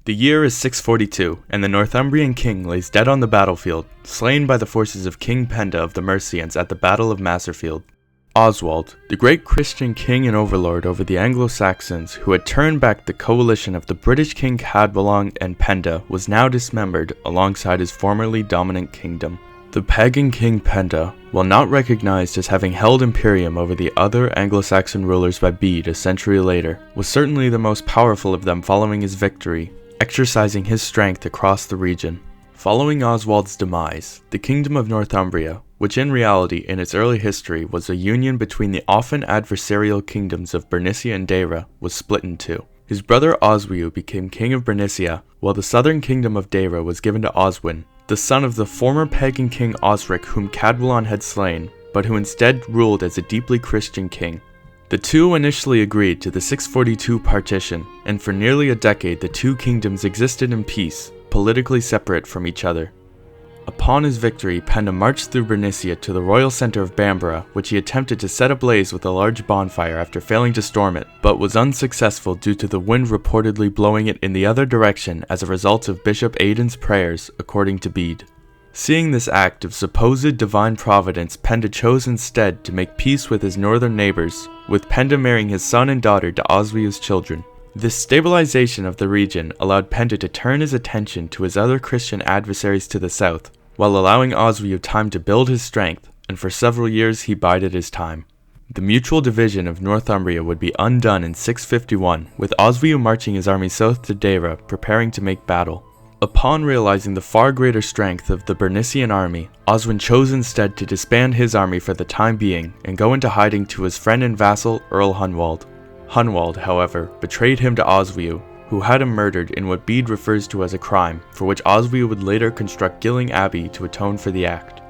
The year is 642, and the Northumbrian king lays dead on the battlefield, slain by the forces of King Penda of the Mercians at the Battle of Maserfield. Oswald, the great Christian king and overlord over the Anglo-Saxons who had turned back the coalition of the British king Cadwallon and Penda, was now dismembered alongside his formerly dominant kingdom. The pagan King Penda, while not recognized as having held imperium over the other Anglo-Saxon rulers by Bede a century later, was certainly the most powerful of them following his victory, exercising his strength across the region. Following Oswald's demise, the Kingdom of Northumbria, which in reality in its early history was a union between the often adversarial kingdoms of Bernicia and Bede, was split in two. His brother Oswiu became king of Bernicia, while the southern kingdom of Bede was given to Oswin, the son of the former pagan king Osric whom Cadwallon had slain, but who instead ruled as a deeply Christian king. The two initially agreed to the 642 partition, and for nearly a decade the two kingdoms existed in peace, politically separate from each other. Upon his victory, Penda marched through Bernicia to the royal center of Bamborough, which he attempted to set ablaze with a large bonfire after failing to storm it, but was unsuccessful due to the wind reportedly blowing it in the other direction as a result of Bishop Aidan's prayers, according to Bede. Seeing this act of supposed divine providence, Penda chose instead to make peace with his northern neighbors, with Penda marrying his son and daughter to Oswiu's children. This stabilization of the region allowed Penda to turn his attention to his other Christian adversaries to the south, while allowing Oswiu time to build his strength, and for several years he bided his time. The mutual division of Northumbria would be undone in 651, with Oswiu marching his army south to Bede, preparing to make battle. Upon realizing the far greater strength of the Bernician army, Oswin chose instead to disband his army for the time being and go into hiding to his friend and vassal Earl Hunwald. Hunwald, however, betrayed him to Oswiu, who had him murdered in what Bede refers to as a crime, for which Oswiu would later construct Gilling Abbey to atone for the act.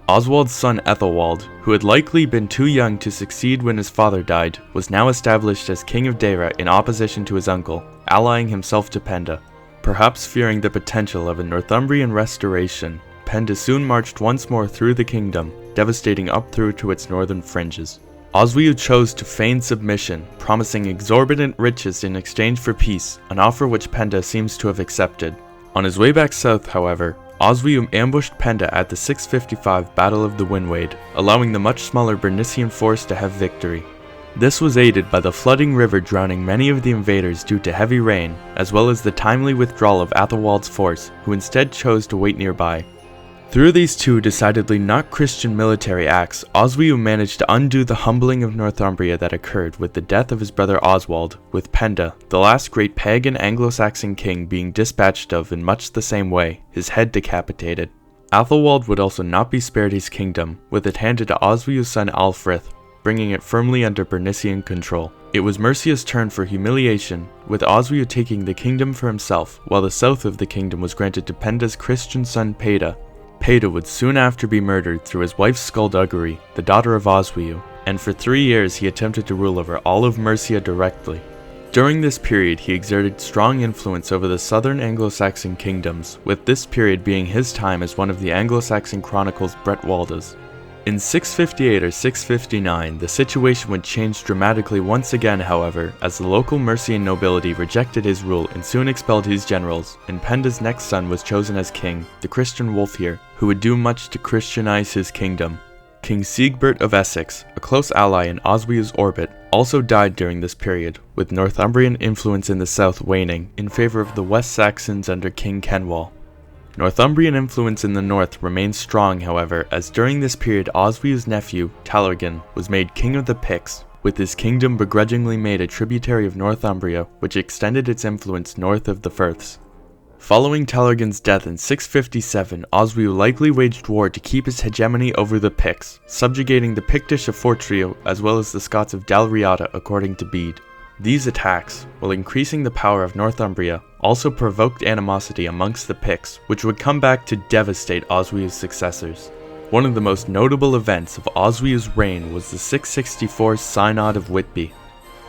Oswald's son Ethelwald, who had likely been too young to succeed when his father died, was now established as king of Bede in opposition to his uncle, allying himself to Penda. Perhaps fearing the potential of a Northumbrian restoration, Penda soon marched once more through the kingdom, devastating up through to its northern fringes. Oswiu chose to feign submission, promising exorbitant riches in exchange for peace, an offer which Penda seems to have accepted. On his way back south, however, Oswiu ambushed Penda at the 655 Battle of the Windwade, allowing the much smaller Bernician force to have victory. This was aided by the flooding river drowning many of the invaders due to heavy rain, as well as the timely withdrawal of Athelwald's force, who instead chose to wait nearby. Through these two decidedly not Christian military acts, Oswiu managed to undo the humbling of Northumbria that occurred with the death of his brother Oswald, with Penda, the last great pagan Anglo-Saxon king, being dispatched of in much the same way, his head decapitated. Athelwald would also not be spared his kingdom, with it handed to Oswiu's son Alfrith, bringing it firmly under Bernician control. It was Mercia's turn for humiliation, with Oswiu taking the kingdom for himself, while the south of the kingdom was granted to Penda's Christian son Bede. Bede would soon after be murdered through his wife's skullduggery, the daughter of Oswiu, and for 3 years he attempted to rule over all of Mercia directly. During this period he exerted strong influence over the southern Anglo-Saxon kingdoms, with this period being his time as one of the Anglo-Saxon chronicles Bretwalda's. In 658 or 659, the situation would change dramatically once again, however, as the local Mercian nobility rejected his rule and soon expelled his generals, and Penda's next son was chosen as king, the Christian Wulfhere, who would do much to Christianize his kingdom. King Siegbert of Essex, a close ally in Oswiu's orbit, also died during this period, with Northumbrian influence in the south waning in favor of the West Saxons under King Cenwalh. Northumbrian influence in the north remained strong, however, as during this period Oswiu's nephew, Talargan, was made king of the Picts, with his kingdom begrudgingly made a tributary of Northumbria, which extended its influence north of the Firths. Following Talargan's death in 657, Oswiu likely waged war to keep his hegemony over the Picts, subjugating the Pictish of Fortrio as well as the Scots of Dalriada according to Bede. These attacks, while increasing the power of Northumbria, also provoked animosity amongst the Picts, which would come back to devastate Oswiu's successors. One of the most notable events of Oswiu's reign was the 664 Synod of Whitby.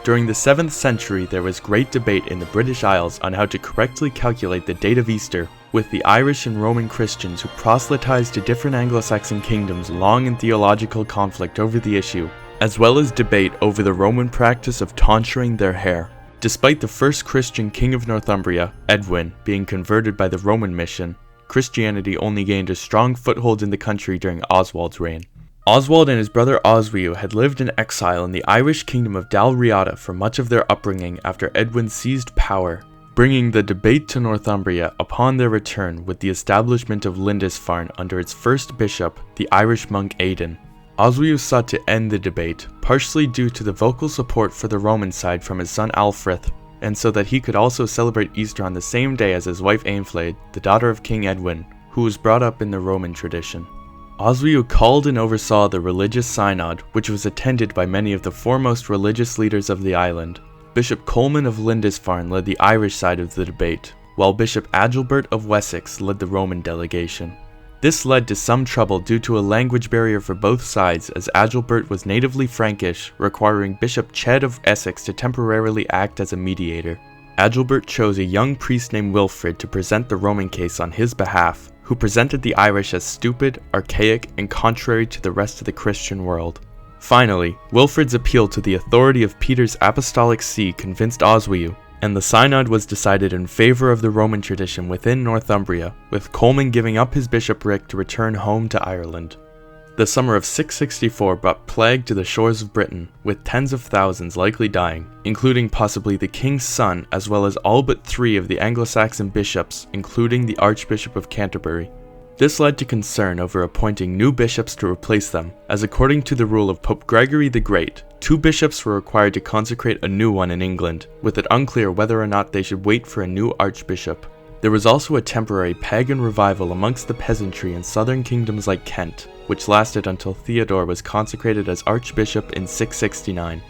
During the 7th century there was great debate in the British Isles on how to correctly calculate the date of Easter, with the Irish and Roman Christians who proselytized to different Anglo-Saxon kingdoms long in theological conflict over the issue, as well as debate over the Roman practice of tonsuring their hair. Despite the first Christian king of Northumbria, Edwin, being converted by the Roman mission, Christianity only gained a strong foothold in the country during Oswald's reign. Oswald and his brother Oswiu had lived in exile in the Irish kingdom of Dalriada for much of their upbringing after Edwin seized power, bringing the debate to Northumbria upon their return with the establishment of Lindisfarne under its first bishop, the Irish monk Aidan. Oswiu sought to end the debate, partially due to the vocal support for the Roman side from his son Alfred, and so that he could also celebrate Easter on the same day as his wife Eanfled, the daughter of King Edwin, who was brought up in the Roman tradition. Oswiu called and oversaw the religious synod, which was attended by many of the foremost religious leaders of the island. Bishop Colman of Lindisfarne led the Irish side of the debate, while Bishop Agilbert of Wessex led the Roman delegation. This led to some trouble due to a language barrier for both sides, as Agilbert was natively Frankish, requiring Bishop Ched of Essex to temporarily act as a mediator. Agilbert chose a young priest named Wilfrid to present the Roman case on his behalf, who presented the Irish as stupid, archaic, and contrary to the rest of the Christian world. Finally, Wilfrid's appeal to the authority of Peter's apostolic see convinced Oswiu, and the synod was decided in favor of the Roman tradition within Northumbria, with Colman giving up his bishopric to return home to Ireland. The summer of 664 brought plague to the shores of Britain, with tens of thousands likely dying, including possibly the king's son as well as all but 3 of the Anglo-Saxon bishops, including the Archbishop of Canterbury. This led to concern over appointing new bishops to replace them, as according to the rule of Pope Gregory the Great, 2 bishops were required to consecrate a new one in England, with it unclear whether or not they should wait for a new archbishop. There was also a temporary pagan revival amongst the peasantry in southern kingdoms like Kent, which lasted until Theodore was consecrated as archbishop in 669.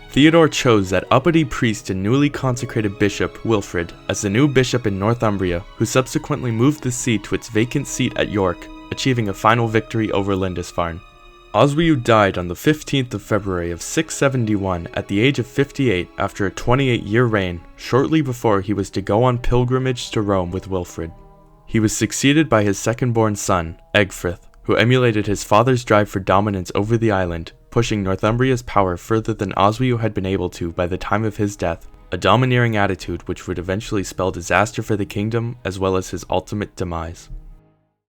Theodore chose that uppity priest and newly consecrated bishop, Wilfrid, as the new bishop in Northumbria, who subsequently moved the see to its vacant seat at York, achieving a final victory over Lindisfarne. Oswiu died on the 15th of February of 671 at the age of 58 after a 28-year reign, shortly before he was to go on pilgrimage to Rome with Wilfrid. He was succeeded by his second-born son, Egfrith, who emulated his father's drive for dominance over the island, pushing Northumbria's power further than Oswiu had been able to by the time of his death, a domineering attitude which would eventually spell disaster for the kingdom as well as his ultimate demise.